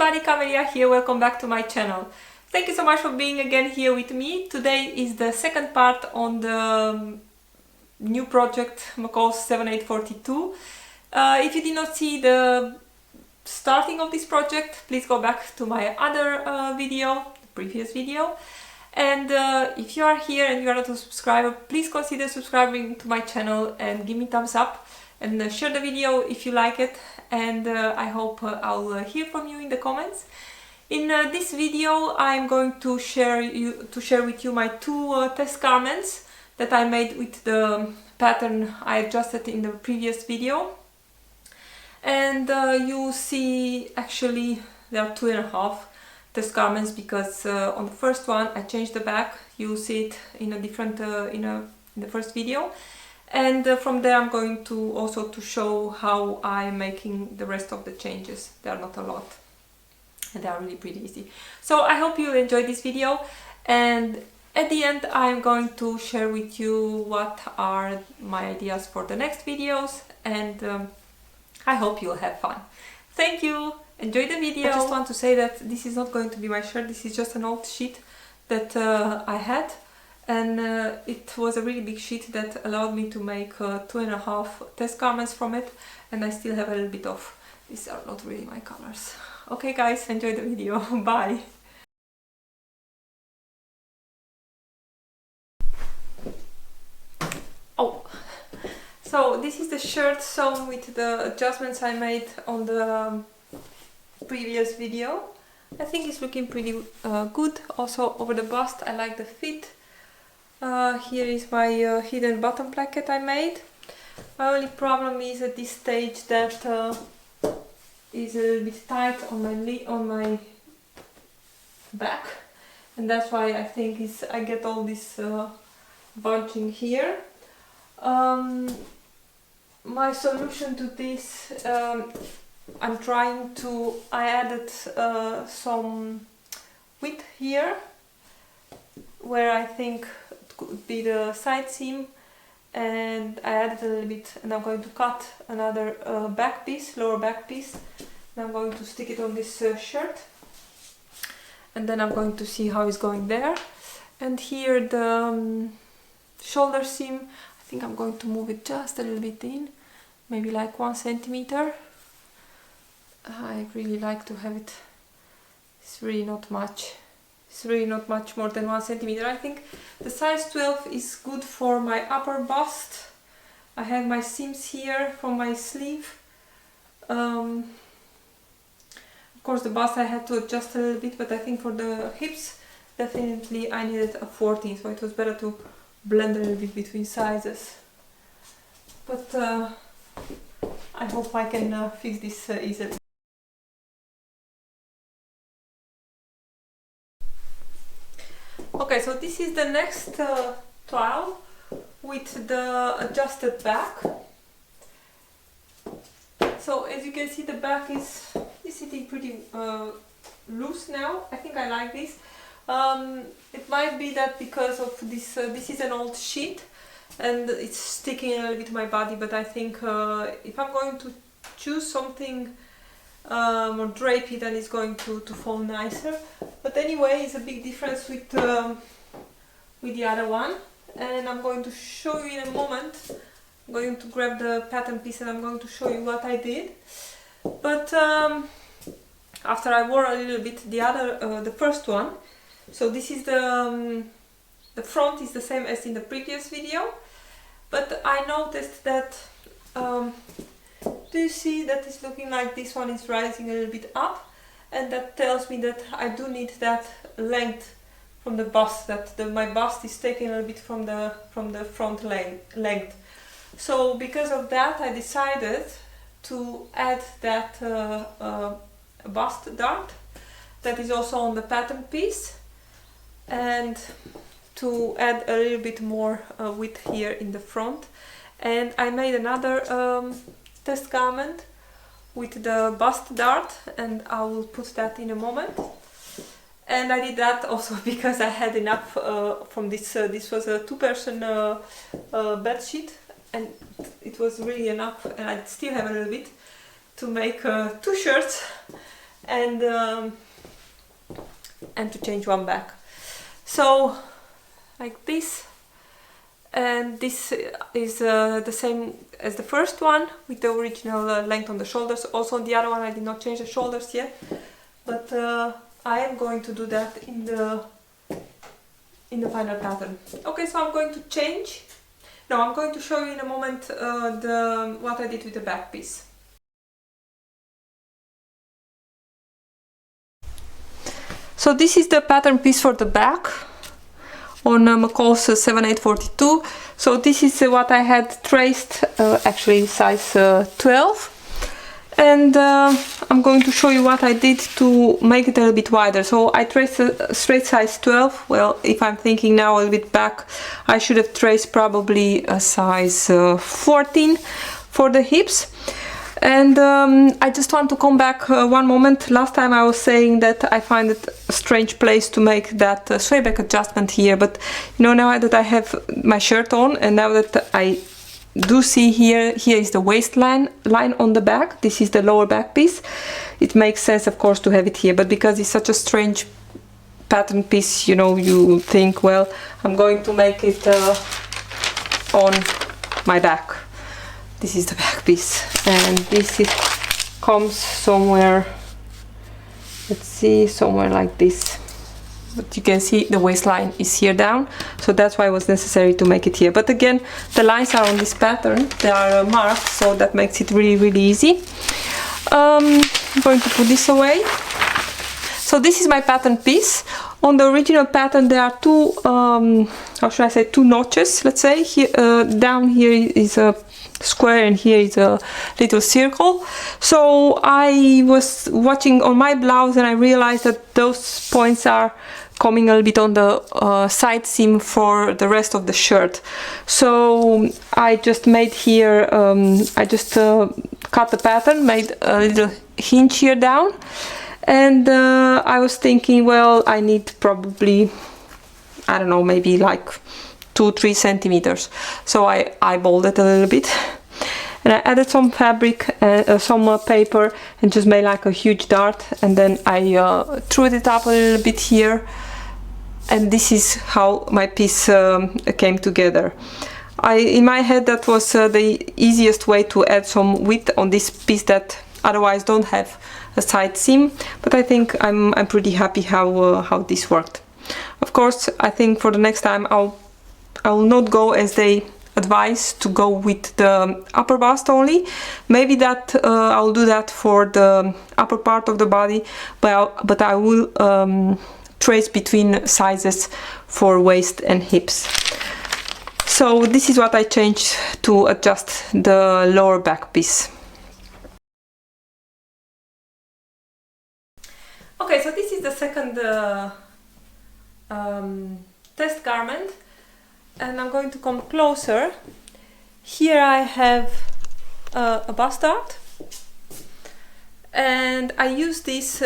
everybody, Camelia here, welcome back to my channel. Thank you so much for being again here with me. Today is the second part on the new project McCalls 7842. If you did not see the starting of this project, please go back to my other video, the previous video. And if you are here and you are not a subscriber, please consider subscribing to my channel and give me thumbs up and share the video if you like it. And I hope I'll hear from you in the comments. In this video I'm going to share with you my two test garments that I made with the pattern I adjusted in the previous video. And you see actually there are 2.5 test garments because on the first one I changed the back. You see it in a different in the first video. And from there I'm going to also to show how I'm making the rest of the changes. They are not a lot and they are really pretty easy. So I hope you enjoyed this video, and at the end I'm going to share with you what are my ideas for the next videos, and I hope you'll have fun. Thank you! Enjoy the video! I just want to say that this is not going to be my shirt, this is just an old sheet that I had. And it was a really big sheet that allowed me to make 2.5 test garments from it, and I still have a little bit of, these are not really my colors. Okay guys, enjoy the video, bye! Oh, so this is the shirt sewn with the adjustments I made on the previous video. I think it's looking pretty good. Also over the bust I like the fit. Here is my hidden bottom placket I made. My only problem is at this stage that is a little bit tight on my back, and that's why I think I get all this bunching here. My solution to this, I added some width here where I think could be the side seam, and I added a little bit, and I'm going to cut another back piece, lower back piece, and I'm going to stick it on this shirt, and then I'm going to see how it's going there. And here the shoulder seam, I think I'm going to move it just a little bit in, maybe like 1 centimeter. I really like to have it, it's really not much. It's really not much more than 1 centimeter. I think the size 12 is good for my upper bust. I have my seams here from my sleeve. Of course the bust I had to adjust a little bit, but I think for the hips definitely I needed a 14, so it was better to blend a little bit between sizes. But I hope I can fix this easily. Okay, so this is the next toile with the adjusted back. So as you can see, the back is sitting pretty loose now. I think I like this. It might be that because of this, this is an old sheet and it's sticking a little bit to my body, but I think if I'm going to choose something more drapey, then it's going to fall nicer. But anyway, it's a big difference with the other one, and I'm going to show you in a moment. I'm going to grab the pattern piece and I'm going to show you what I did. But after I wore a little bit the first one, so this is the front is the same as in the previous video, but I noticed that do you see that it's looking like this one is rising a little bit up, and that tells me that I do need that length from the bust, that my bust is taking a little bit from the front length. So because of that I decided to add that bust dart that is also on the pattern piece, and to add a little bit more width here in the front. And I made another test garment with the bust dart, and I will put that in a moment. And I did that also because I had enough from this. This was a 2-person bed sheet, and it was really enough, and I still have a little bit to make 2 shirts. and to change one back. So like this, and this is the same as the first one with the original length on the shoulders. Also on the other one I did not change the shoulders yet, but I am going to do that in the final pattern. Okay, so I'm going to change. No, I'm going to show you in a moment what I did with the back piece. So this is the pattern piece for the back on McCalls 7842. So this is what I had traced, actually size 12. And I'm going to show you what I did to make it a little bit wider. So I traced a straight size 12. Well, if I'm thinking now a little bit back, I should have traced probably a size 14 for the hips. And I just want to come back one moment. Last time I was saying that I find it a strange place to make that sway back adjustment here, but you know, now that I have my shirt on and now that I do see here is the waistline line on the back, this is the lower back piece, it makes sense of course to have it here. But because it's such a strange pattern piece, you know, you think, well, I'm going to make it on my back. This is the back piece, and this comes somewhere, let's see, somewhere like this. But you can see the waistline is here down, so that's why it was necessary to make it here. But again, the lines are on this pattern, they are marked, so that makes it really easy. I'm going to put this away. So this is my pattern piece. On the original pattern there are two, how should I say, two notches, let's say. Here, down here is a square and here is a little circle. So I was watching on my blouse and I realized that those points are coming a little bit on the side seam for the rest of the shirt. So I just made here, I just cut the pattern, made a little hinge here down, and I was thinking, well, I need probably, I don't know, maybe like 2-3 centimeters. So I eyeballed it a little bit and I added some fabric and some paper and just made like a huge dart, and then I threw it up a little bit here, and this is how my piece came together. In my head that was the easiest way to add some width on this piece that otherwise don't have a side seam, but I think I'm pretty happy how this worked. Of course, I think for the next time I will not go as they advise to go with the upper bust only. Maybe that I'll do that for the upper part of the body, but I will trace between sizes for waist and hips. So this is what I changed to adjust the lower back piece. Okay, so this is the second test garment, and I'm going to come closer. Here I have a bust dart, and I use this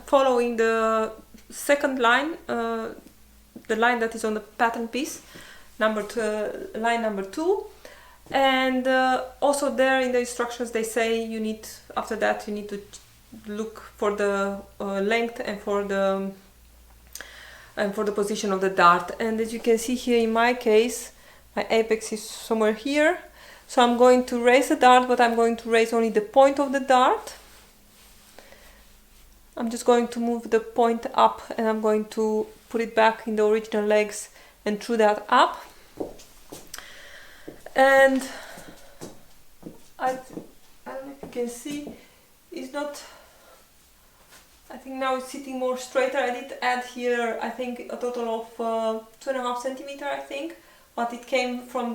following the second line, the line that is on the pattern piece, line number 2, and also there in the instructions they say you need, after that you need to look for the length and for the position of the dart. And as you can see here, in my case, my apex is somewhere here, so I'm going to raise the dart, but I'm going to raise only the point of the dart. I'm just going to move the point up, and I'm going to put it back in the original legs and through that up. And I don't know if you can see, it's not, I think now it's sitting more straighter. I did add here, I think, a total of 2.5 centimeters, I think, but it came from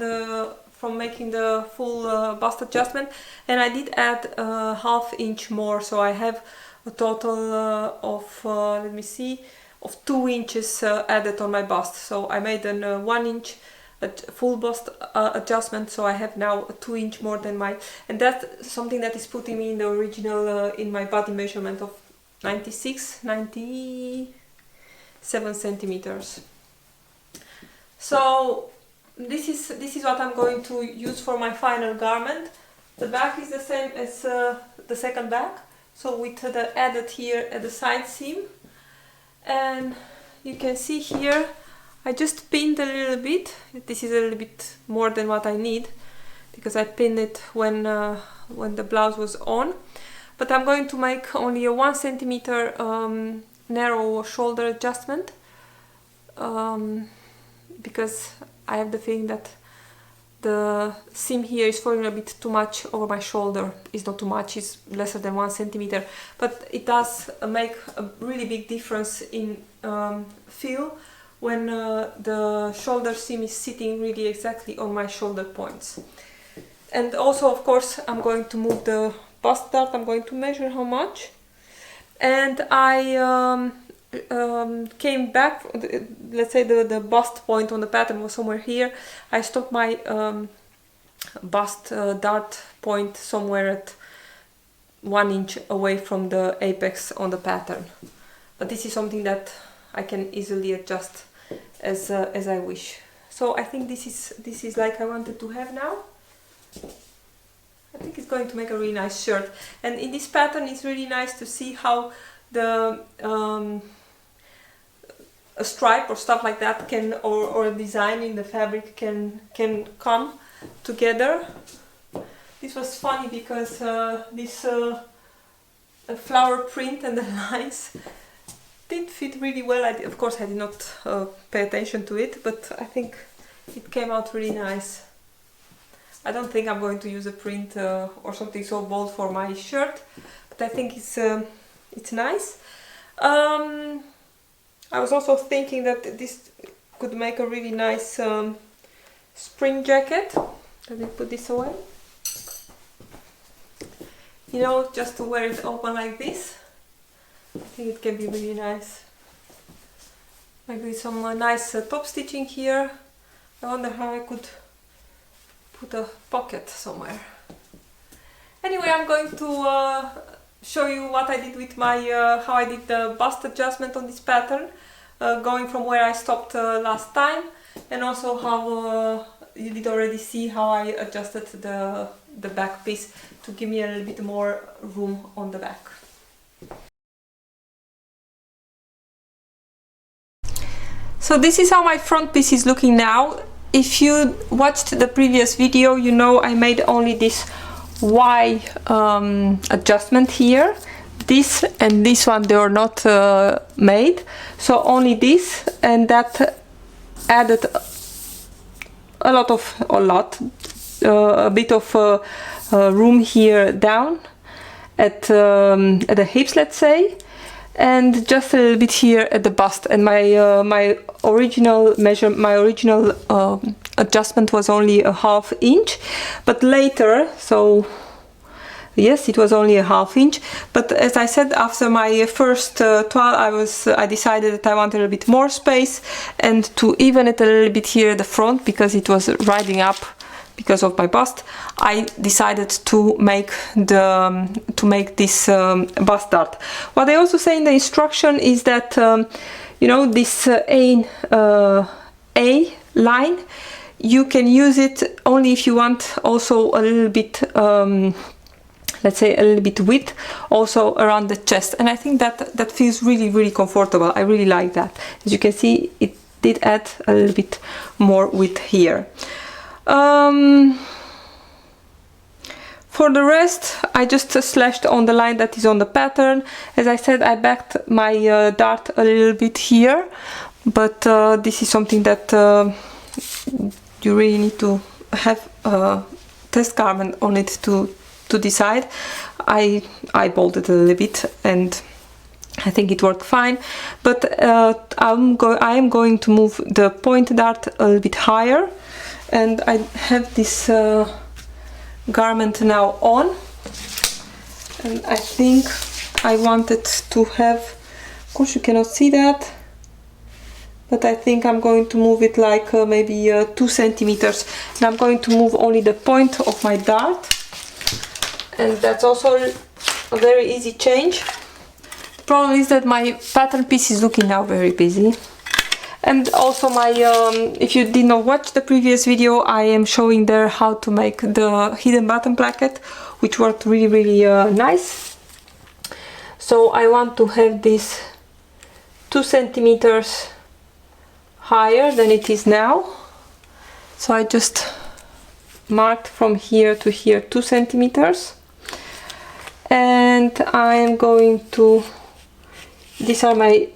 making the full bust adjustment, and I did add a ½ inch more, so I have a total of let me see, of 2 inches added on my bust. So I made a 1 inch full bust adjustment, so I have now a 2 inch more than my, and that's something that is putting me in the original in my body measurement of 97 centimeters. So this is what I'm going to use for my final garment. The back is the same as the second back. so with the added here at the side seam. And you can see here I just pinned a little bit. This is a little bit more than what I need because I pinned it when the blouse was on. But I'm going to make only a 1 centimeter narrow shoulder adjustment because I have the feeling that the seam here is falling a bit too much over my shoulder. It's not too much, it's lesser than 1 centimeter, but it does make a really big difference in feel when the shoulder seam is sitting really exactly on my shoulder points. And also, of course, I'm going to move the bust dart. I'm going to measure how much. And I came back, let's say the bust point on the pattern was somewhere here. I stopped my bust dart point somewhere at 1 inch away from the apex on the pattern. But this is something that I can easily adjust as I wish. So I think this is like I wanted to have now. I think it's going to make a really nice shirt. And in this pattern it's really nice to see how the a stripe or stuff like that can, or a design in the fabric can come together. This was funny because this flower print and the lines didn't fit really well. Of course I did not pay attention to it, but I think it came out really nice. I don't think I'm going to use a print or something so bold for my shirt, but I think it's nice. I was also thinking that this could make a really nice spring jacket. Let me put this away. You know, just to wear it open like this. I think it can be really nice. Maybe some nice top stitching here. I wonder how I could put a pocket somewhere. Anyway, I'm going to show you what I did with my, how I did the bust adjustment on this pattern, going from where I stopped last time, and also how you did already see how I adjusted the back piece to give me a little bit more room on the back. So this is how my front piece is looking now. If you watched the previous video, you know I made only this Y adjustment here. This and this one, they are not made, so only this, and that added a bit of room here down at the hips, let's say, and just a little bit here at the bust. And my original adjustment was only a ½ inch, but later, so yes, it was only a ½ inch, but as I said, after my first toile, I decided that I wanted a little bit more space, and to even it a little bit here at the front, because it was riding up because of my bust, I decided to make this bust dart. What I also say in the instruction is that you know, this A line, you can use it only if you want also a little bit let's say a little bit width also around the chest, and I think that feels really comfortable. I really like that. As you can see, it did add a little bit more width here. For the rest, I just slashed on the line that is on the pattern. As I said, I backed my dart a little bit here, but this is something that you really need to have a test garment on it to decide. I bolted a little bit and I think it worked fine, but I am going to move the point dart a little bit higher, and I have this garment now on, and I think I wanted to have, of course you cannot see that, but I think I'm going to move it like maybe 2 centimeters, and I'm going to move only the point of my dart, and that's also a very easy change. The problem is that my pattern piece is looking now very busy. And also my, if you did not watch the previous video, I am showing there how to make the hidden button placket, which worked really nice. So I want to have this 2 centimeters higher than it is now. So I just marked from here to here 2 centimeters. And I am going to, these are my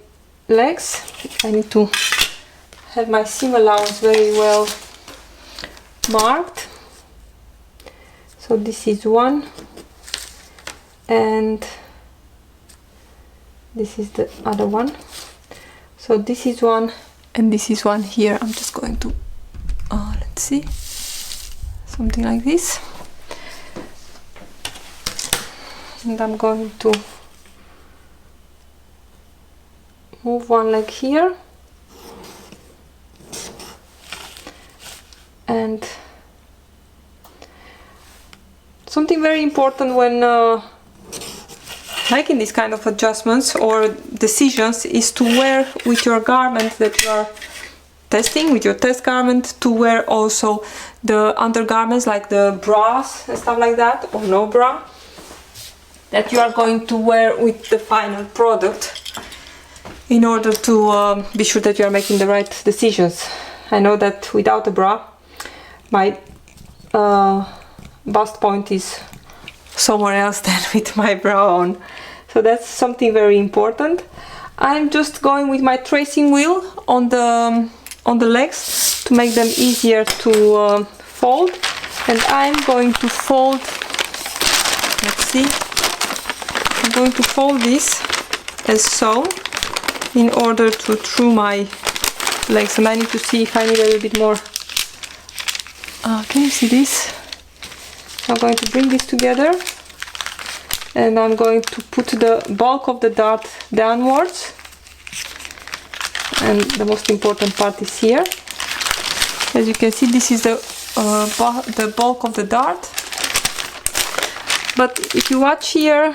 legs. I need to have my seam allowance very well marked. So this is one, and this is the other one. So this is one, and this is one here. I'm just going to, let's see, something like this. And I'm going to move one leg here, and something very important when making these kind of adjustments or decisions is to wear with your garment that you are testing, with your test garment, to wear also the undergarments like the bras and stuff like that, or no bra, that you are going to wear with the final product, in order to be sure that you are making the right decisions. I know that without a bra my bust point is somewhere else than with my bra on, so that's something very important. I'm just going with my tracing wheel on the legs to make them easier to fold, and I'm going to fold, let's see, I'm going to fold this as so, in order to through my legs. And I need to see if I need a little bit more. Can you see this? I'm going to bring this together, and I'm going to put the bulk of the dart downwards, and the most important part is here. As you can see, this is the bulk of the dart. But if you watch here,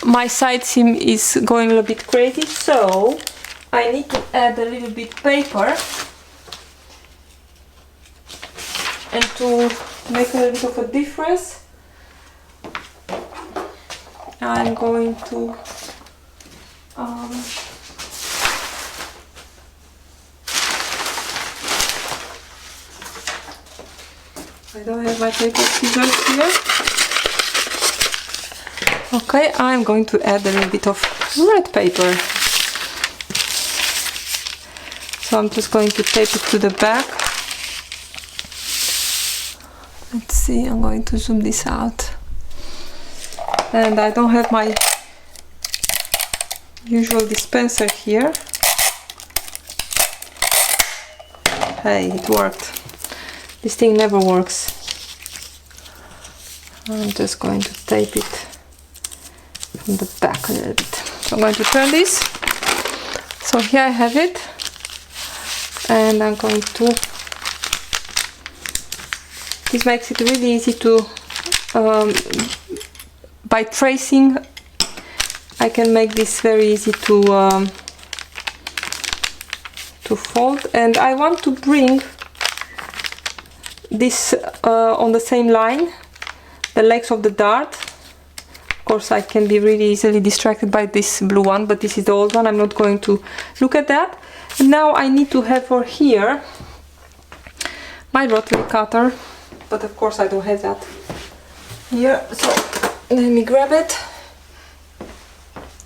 my side seam is going a little bit crazy, so I need to add a little bit paper, and to make a little bit of a difference, I'm going to I don't have my paper scissors here. Okay, I'm going to add a little bit of red paper. So I'm just going to tape it to the back. Let's see, I'm going to zoom this out. And I don't have my usual dispenser here. Hey, it worked. This thing never works. I'm just going to tape it from the back a little bit. So I'm going to turn this. So here I have it, and I'm going to, this makes it really easy to, by tracing I can make this very easy to fold. And I want to bring this on the same line, the legs of the dart. Of course, I can be really easily distracted by this blue one, but this is the old one. I'm not going to look at that. And now I need to have for here my rotary cutter, but of course I don't have that here. So let me grab it.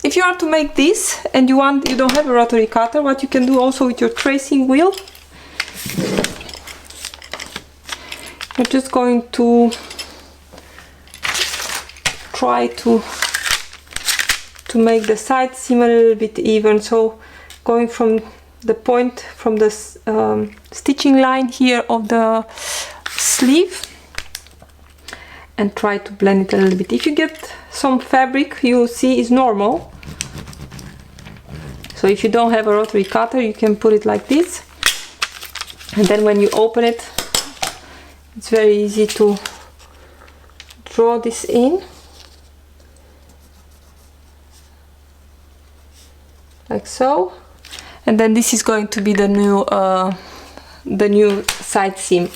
If you are to make this and you don't have a rotary cutter, what you can do also with your tracing wheel, you're just going to try to make the side seam a little bit even. So going from the point, from the stitching line here of the sleeve, and try to blend it a little bit. If you get some fabric, you will see is normal. So if you don't have a rotary cutter, you can put it like this, and then when you open it, it's very easy to draw this in, like so. And then this is going to be the new side seam.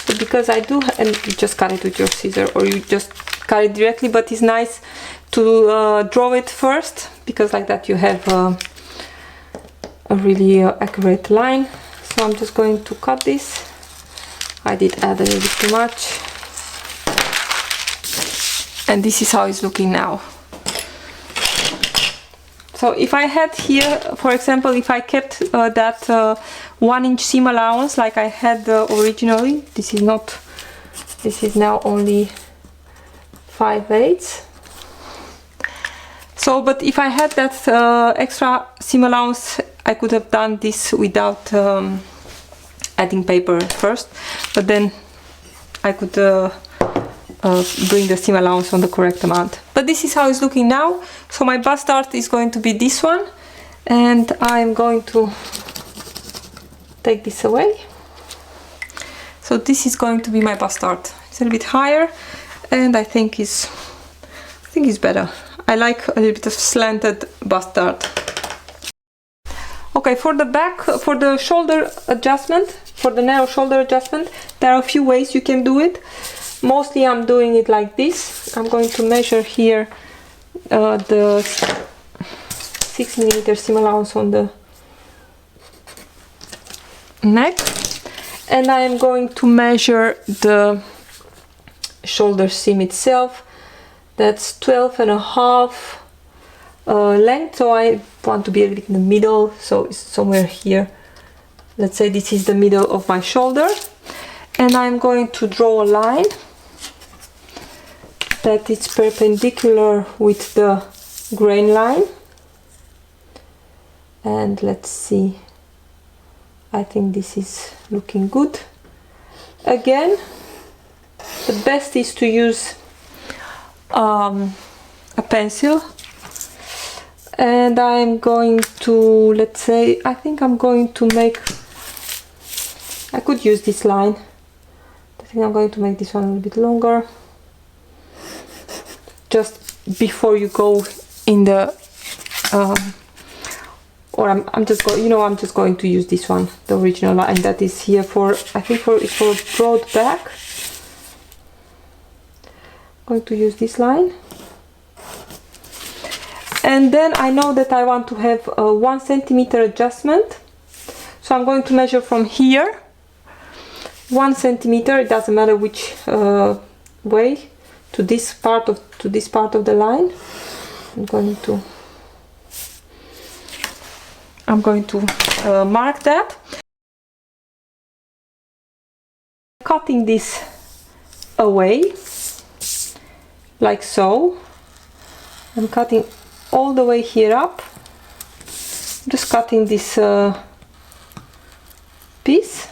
But because I do, and you just cut it with your scissor, or you just cut it directly, but it's nice to draw it first, because like that you have a really accurate line. So I'm just going to cut this. I did add a little bit too much. And this is how it's looking now. So if I had here, for example, if I kept that 1-inch seam allowance like I had originally, this is now only 5/8. So, but if I had that extra seam allowance, I could have done this without adding paper first, but then I could bring the seam allowance on the correct amount. But this is how it's looking now. So my bust dart is going to be this one, and I'm going to take this away. So this is going to be my bust dart. It's a little bit higher, and I think it's better. I like a little bit of slanted bust dart. Okay, for the back, for the shoulder adjustment, for the narrow shoulder adjustment, there are a few ways you can do it. Mostly I'm doing it like this. I'm going to measure here the 6mm seam allowance on the neck, and I am going to measure the shoulder seam itself. That's 12.5 length, so I want to be a little bit in the middle, so it's somewhere here. Let's say this is the middle of my shoulder, and I'm going to draw a line that is perpendicular with the grain line. And let's see, I think this is looking good. Again, the best is to use a pencil, and I'm going to, let's say, I think I'm going to make, I could use this line. I think I'm going to make this one a little bit longer, just before you go in the or I'm just going, I'm just going to use this one, the original line that is here for, I think it's for a broad back. I'm going to use this line, and then I know that I want to have a 1 centimeter adjustment, so I'm going to measure from here 1 centimeter. It doesn't matter which way, to this part of the line. I'm going to mark that. Cutting this away like so. I'm cutting all the way here up. Just cutting this piece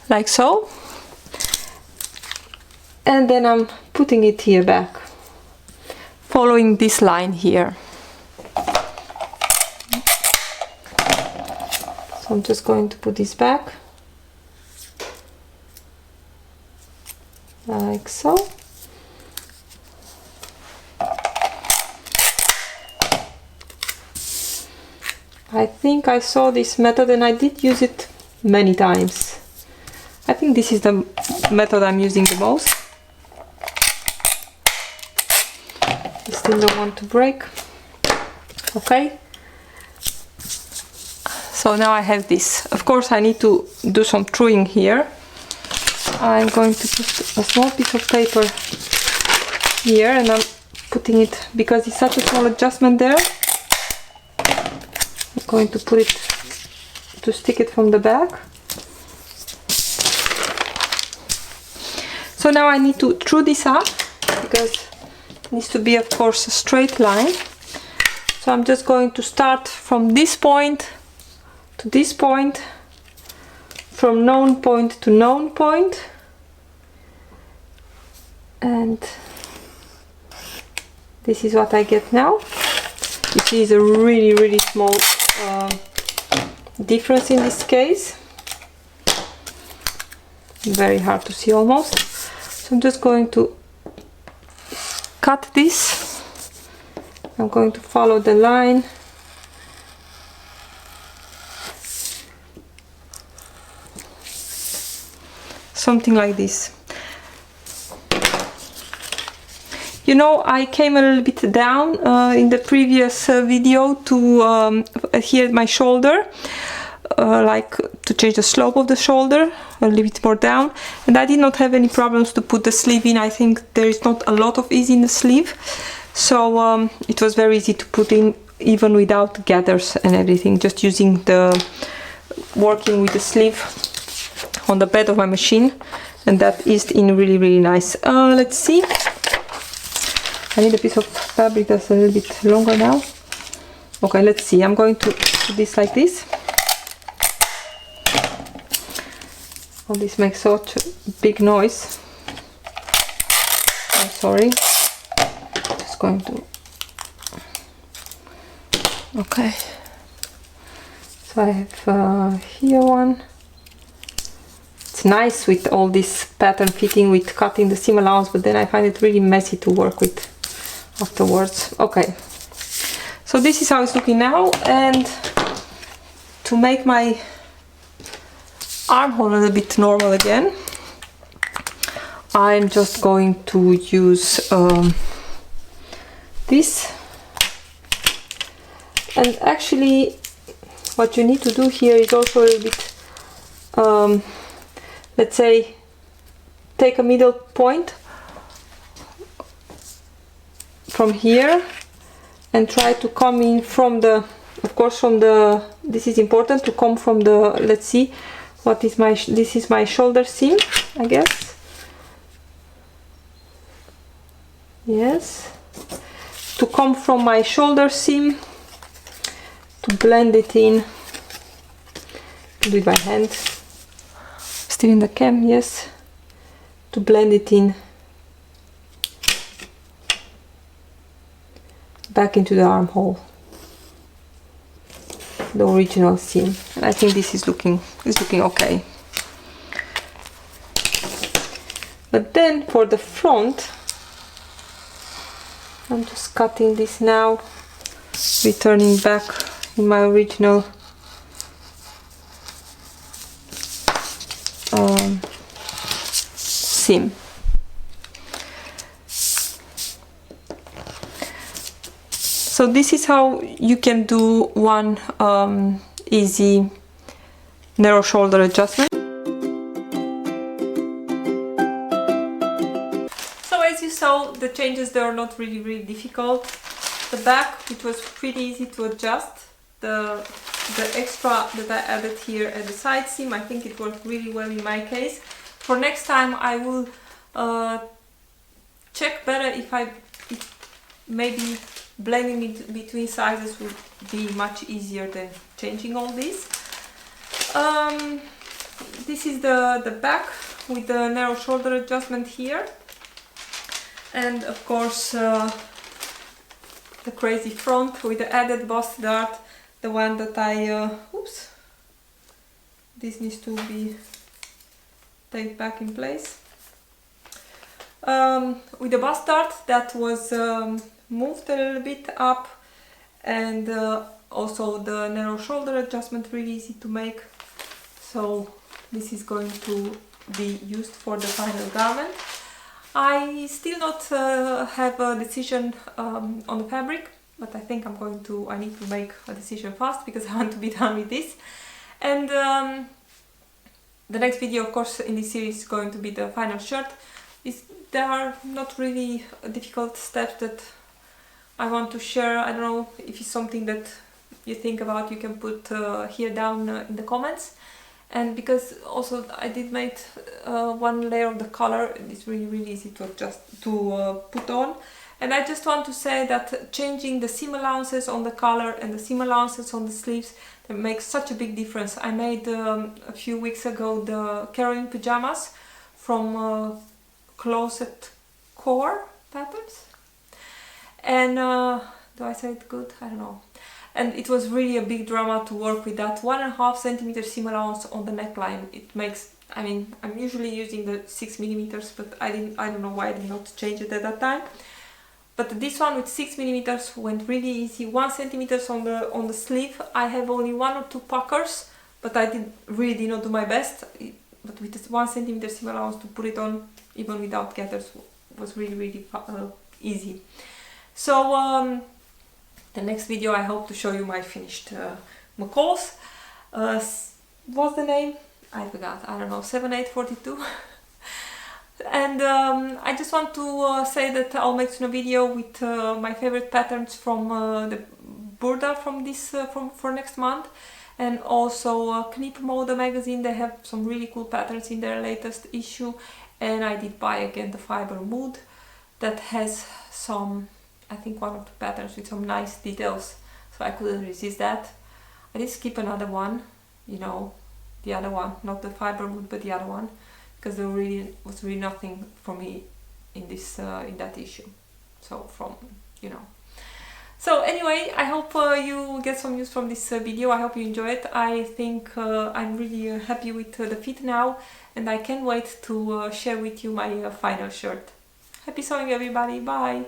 like so, and then I'm putting it here back, following this line here. So I'm just going to put this back like so. I think I saw this method and I did use it many times. I think this is the method I'm using the most. I still don't want to break. Okay. So now I have this. Of course I need to do some truing here. I'm going to put a small piece of paper here, and I'm putting it, because it's such a small adjustment there, I'm going to put it to stick it from the back. So now I need to true this up, because it needs to be, of course, a straight line. So I'm just going to start from this point to this point, from known point to known point, and this is what I get now. You see, it's a really small difference in this case, very hard to see almost. So I'm just going to cut this. I'm going to follow the line. Something like this. You know, I came a little bit down in the previous video to here at my shoulder, like to change the slope of the shoulder a little bit more down, and I did not have any problems to put the sleeve in. I think there is not a lot of ease in the sleeve, so it was very easy to put in even without gathers and everything, just using working with the sleeve on the bed of my machine, and that is in really nice. Let's see, I need a piece of fabric that's a little bit longer now. Okay, let's see, I'm going to do this like this. Oh, this makes such a big noise. I'm sorry. Just going to... Okay. So I have here one. It's nice with all this pattern fitting with cutting the seam allowance, but then I find it really messy to work with afterwards. Okay. So this is how it's looking now, and to make my armhole a little bit normal again, I'm just going to use this. And actually what you need to do here is also a little bit, let's say, take a middle point from here and try to come in from the, of course from the, this is important to come from the, let's see, what is my, this is my shoulder seam, I guess. Yes. To come from my shoulder seam, to blend it in, do it by hand, still in the cam, yes, to blend it in back into the armhole, the original seam. And I think this is looking okay. But then for the front, I'm just cutting this now, returning back in my original seam. So this is how you can do one easy narrow shoulder adjustment. So as you saw, the changes, they are not really difficult. The back, it was pretty easy to adjust. The extra that I added here at the side seam, I think it worked really well in my case. For next time I will check better if maybe blending it between sizes would be much easier than changing all this. This is the back with the narrow shoulder adjustment here, and of course the crazy front with the added bust dart, the one that I oops, this needs to be taped back in place, with the bust dart that was moved a little bit up, and also the narrow shoulder adjustment, really easy to make. So this is going to be used for the final garment. I still not have a decision on the fabric, but I think I need to make a decision fast because I want to be done with this. And the next video, of course, in this series is going to be the final shirt. There are not really difficult steps that I want to share. I don't know if it's something that you think about, you can put here down in the comments. And because also I did make one layer of the color, it's really easy to adjust, to put on. And I just want to say that changing the seam allowances on the collar and the seam allowances on the sleeves, that makes such a big difference. I made a few weeks ago the Caroline pajamas from Closet Core patterns, and do I say it good? I don't know. And it was really a big drama to work with that 1.5 centimeter seam allowance on the neckline. It makes, I mean, I'm usually using the 6 millimeters, but I don't know why I did not change it at that time. But this one with 6 millimeters went really easy. 1 centimeter on the sleeve. I have only 1 or 2 puckers, but I really did not do my best. But with this 1 centimeter seam allowance to put it on, even without gathers, was really easy. So the next video I hope to show you my finished McCalls. What's the name? I forgot, I don't know, 7842. And I just want to say that I'll make a video with my favorite patterns from the Burda from this for next month, and also Knip Mode magazine. They have some really cool patterns in their latest issue, and I did buy again the Fiber Mood that has some, I think one of the patterns with some nice details, so I couldn't resist that. I did skip another one, you know, the other one, not the Fiber Mood but the other one, because there was really nothing for me in this in that issue. So from, you know. So anyway, I hope you get some use from this video. I hope you enjoy it. I think I'm really happy with the fit now, and I can't wait to share with you my final shirt. Happy sewing, everybody. Bye!